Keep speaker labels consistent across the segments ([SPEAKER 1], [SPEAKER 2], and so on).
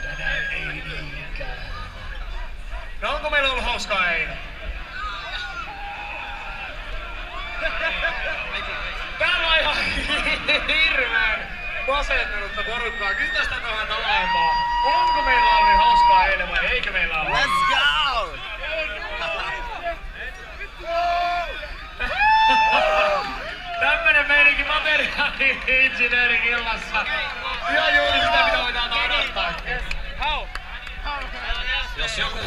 [SPEAKER 1] Tänään ei niinkään. No onko meillä ollut hauskaa eilen? Täällä on ihan hirveen masentunutta porukkaa. Kysytään sitä vähän talaempaa. Onko meillä ollut hauskaa eilen vai eikö meillä ollut?
[SPEAKER 2] Let's go!
[SPEAKER 1] Tämmönen meininki materiaali-insinöörin illassa. Ihan juuri sitä, mitä voi täältä odottaa.
[SPEAKER 3] Jos joku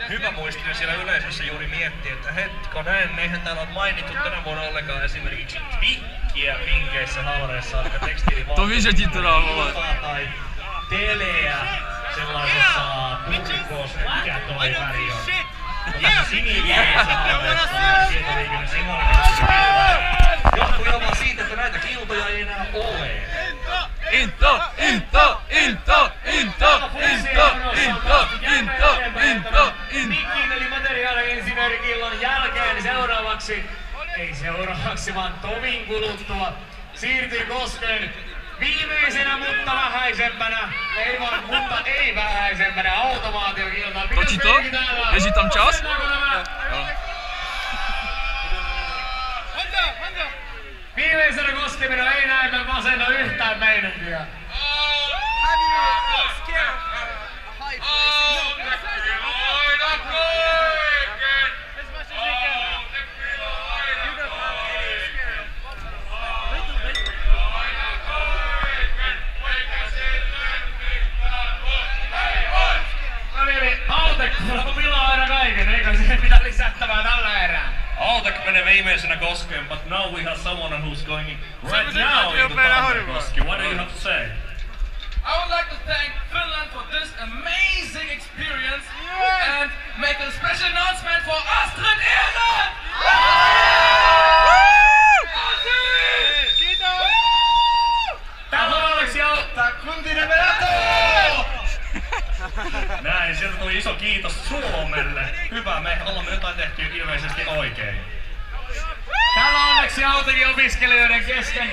[SPEAKER 3] hyvä muistinen siellä yleisössä juuri miettii, että hetkonen, eihän täällä ole mainittu tänä vuonna ollenkaan esimerkiksi Twikkiä Pinkeissä Havareissa, aika tekstiilivaatteita tai teleä sellaisessa puukikossa, mikä toi väri on. Sinivärisissä Havareissa ja tietoliikenne signaalikeskuksessa. Johtuu jopa siitä, että näitä kiltoja ei enää ole.
[SPEAKER 4] Into!
[SPEAKER 1] Mikkiin eli materiaali-insinöörikillon jälkeen seuraavaksi vaan tovin kuluttua siirtyy Kosken viimeisenä mutta vähäisempänä, ei vähäisempänä automaatiokiltaan.
[SPEAKER 4] Toci to? Leží tam čas?
[SPEAKER 1] Viimeisenä koskeminen ei näin masena yhtään meininkiä. Autek pilaa aina kaiken, eikö siihen pitää lisättävää tällä erää?
[SPEAKER 3] Autek menee viimeisenä Koskeen, but now we have someone who's going right now into Tamperkoski. What do you have to say?
[SPEAKER 5] I would like to thank Finland for this amazing experience and make a special announcement for Astrid Ehlen!
[SPEAKER 1] Tää puoleksi auttaa kuntinen veto!
[SPEAKER 3] Näin, sieltä tuli iso kiitos Suomelle. Hyvä, me olemme jotain tehty ilmeisesti oikein.
[SPEAKER 1] Täällä on onneksi Autekin opiskelijoiden kesken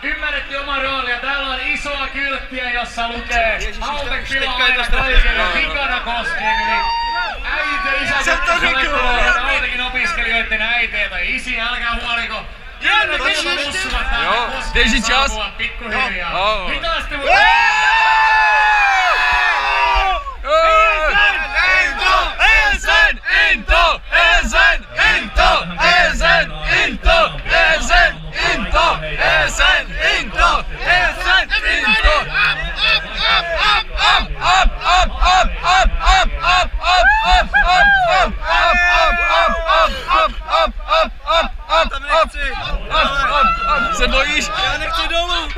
[SPEAKER 1] ymmärretty oma rooli ja täällä on isoa kylttiä, jossa lukee Autek pilaa aina kaiken ja vikana Koskeen, eli äiti, isä, jotka olette Autekin opiskelijoiden äitejä tai isiä, älkää huoliko. Kyllä teillä mussuvat täällä Koskeen saapua pikkuhiljaa. Hitaasti mutta...
[SPEAKER 4] Se bojíš? Já nechci dolů.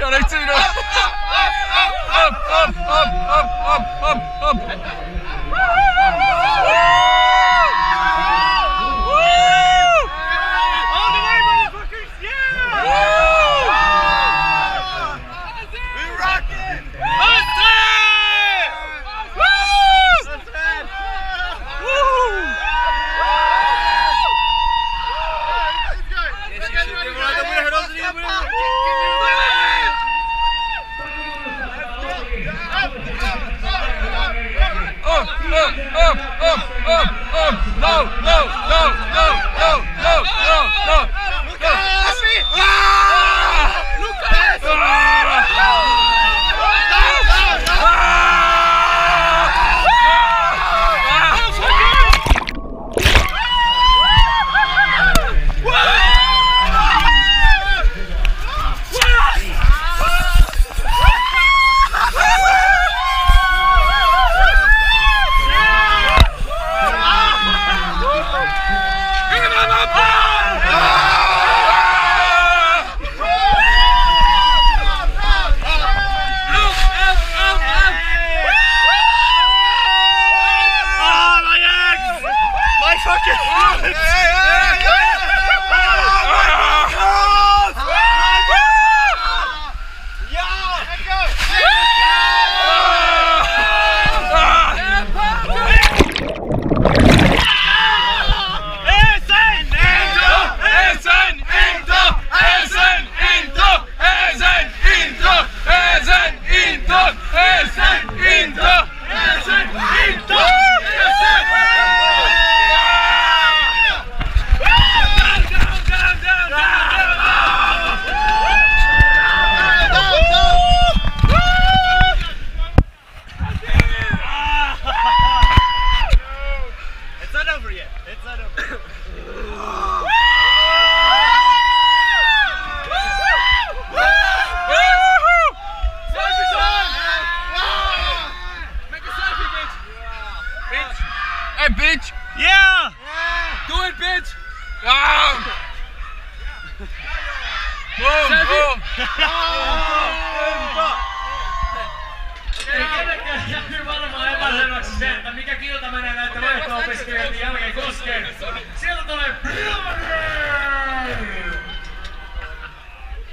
[SPEAKER 1] Ei kenenkään jäänyt varmaan epäselväksi se, että mikä kilta menee näitä vaihto-opiskelijoiden jälkeen koskeen. Sieltä tulee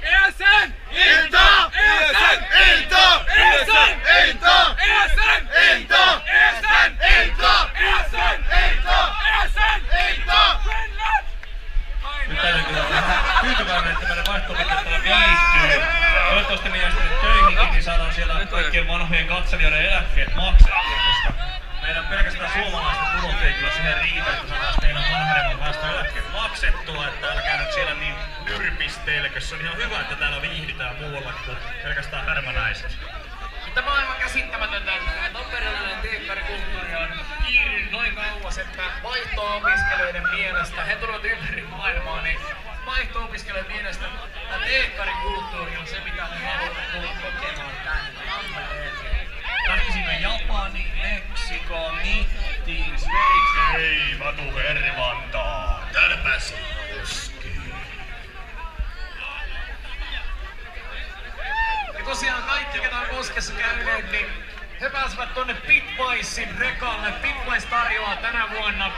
[SPEAKER 5] ESN! Ilta! ESN! Ilta! ESN! Ilta! ESN! Ilta! ESN! Ilta! ESN! Ilta! ESN! Ilta!
[SPEAKER 3] Nyt täytyy kyllä olla vähän tyytyväinen, että meidän vaihto-opettajat täällä viihtyy. Toivottavasti meidän töihinkin niin saadaan siellä kaikkien vanhojen katselijoiden eläkkeet maksettua, koska meidän pelkästään suomalaisten tulot ei kyllä siihen riitä, että saadaan meidän vanhemman väestön eläkkeet maksettua, että älkää nyt siellä niin nyrpisteilkö. Se on ihan hyvä, että täällä viihditään muuallakin kuin pelkästään härmänäiset.
[SPEAKER 1] Tämä on aivan käsittämätöntä, että tamperelainen teekkarikulttuuri on kiirinyt noin kauas, että vaihto-opiskelijoiden mielestä, he tulevat ympäri maailmaa, niin vaihto-opiskelijoiden mielestä tämä teekkarikulttuuri on se, mitä he haluavat tulla kokemaan tänne Tampereelle.
[SPEAKER 3] Lähtisimme Japani, Meksiko, Nihtiin, Sveitsi. Ei, mä tuun Eri-Vantaan. Tärpäsi koskee.
[SPEAKER 1] Ja tosiaan kaikki, ketä on Koskessa käyneet, niin he pääsevät tonne Bitwisein rekalle. Bitwise tarjoaa tänä vuonna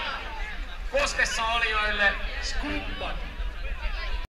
[SPEAKER 1] Koskessa olijoille Scuba